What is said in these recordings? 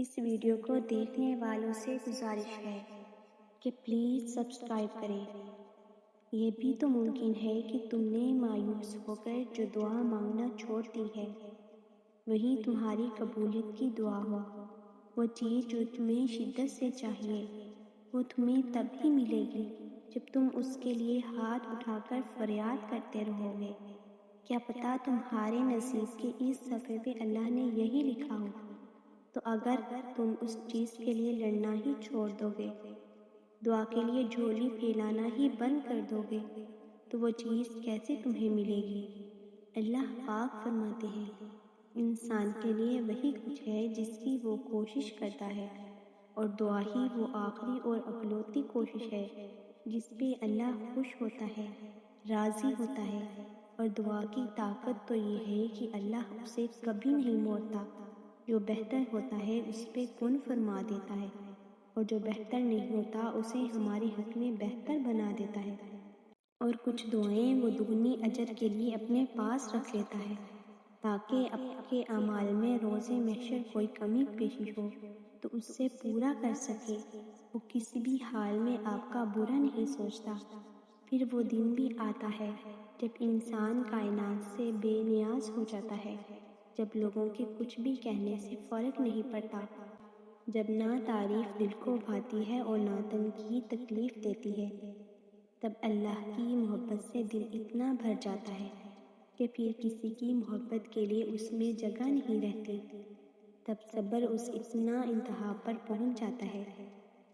اس video کو دیکھنے والوں سے گزارش ہے کہ پلیز سبسکرائب کریں۔ یہ بھی تو ممکن ہے کہ تم نے مایوس ہو کر جو دعا مانگنا چھوڑ دی ہے وہی تمہاری قبولیت کی دعا ہو۔ وہ چیز جو تمہیں شدت سے چاہیے وہ تمہیں تب ہی ملے گی جب تم اس کے لیے ہاتھ اٹھا کر فریاد کرتے رہو گے۔ کیا پتہ تمہارے نصیب کے اس صفحے پہ اللہ نے یہی لکھا ہو، تو اگر تم اس چیز کے لیے لڑنا ہی چھوڑ دو گے، دعا کے لیے جھولی پھیلانا ہی بند کر دو گے، تو وہ چیز کیسے تمہیں ملے گی؟ اللہ پاک فرماتے ہیں، انسان کے لیے وہی کچھ ہے جس کی وہ کوشش کرتا ہے، اور دعا ہی وہ آخری اور اکلوتی کوشش ہے جس پہ اللہ خوش ہوتا ہے، راضی ہوتا ہے۔ اور دعا کی طاقت تو یہ ہے کہ اللہ اسے کبھی نہیں موڑتا۔ جو بہتر ہوتا ہے اس پہ کن فرما دیتا ہے، اور جو بہتر نہیں ہوتا اسے ہمارے حق میں بہتر بنا دیتا ہے۔ اور کچھ دعائیں وہ دگنی اجر کے لیے اپنے پاس رکھ لیتا ہے تاکہ آپ کے اعمال میں روز محشر کوئی کمی پیشی ہو تو اس سے پورا کر سکے۔ وہ کسی بھی حال میں آپ کا برا نہیں سوچتا۔ پھر وہ دن بھی آتا ہے جب انسان کائنات سے بے نیاز ہو جاتا ہے، جب لوگوں کے کچھ بھی کہنے سے فرق نہیں پڑتا، جب نہ تعریف دل کو بھاتی ہے اور نہ تنقید تکلیف دیتی ہے، تب اللہ کی محبت سے دل اتنا بھر جاتا ہے کہ پھر کسی کی محبت کے لیے اس میں جگہ نہیں رہتی۔ تب صبر اس اتنا انتہا پر پہنچ جاتا ہے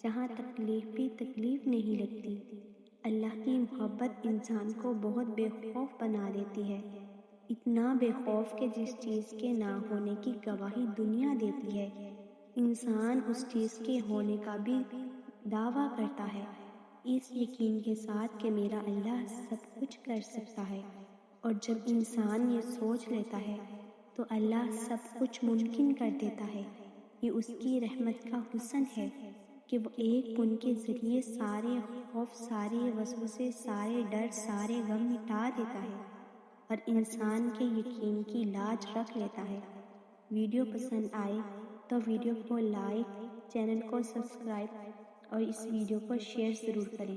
جہاں تکلیف بھی تکلیف نہیں لگتی۔ اللہ کی محبت انسان کو بہت بے خوف بنا دیتی ہے، اتنا بے خوف کہ جس چیز کے نہ ہونے کی گواہی دنیا دیتی ہے، انسان اس چیز کے ہونے کا بھی دعویٰ کرتا ہے، اس یقین کے ساتھ کہ میرا اللہ سب کچھ کر سکتا ہے۔ اور جب انسان یہ سوچ لیتا ہے تو اللہ سب کچھ ممکن کر دیتا ہے۔ یہ اس کی رحمت کا حسن ہے کہ وہ ایک بن کے ذریعے سارے خوف، سارے وسوسے، سارے ڈر، سارے غم مٹا دیتا ہے اور انسان کے یقین کی لاج رکھ لیتا ہے۔ ویڈیو پسند آئے تو ویڈیو کو لائک، چینل کو سبسکرائب اور اس ویڈیو کو شیئر ضرور کریں۔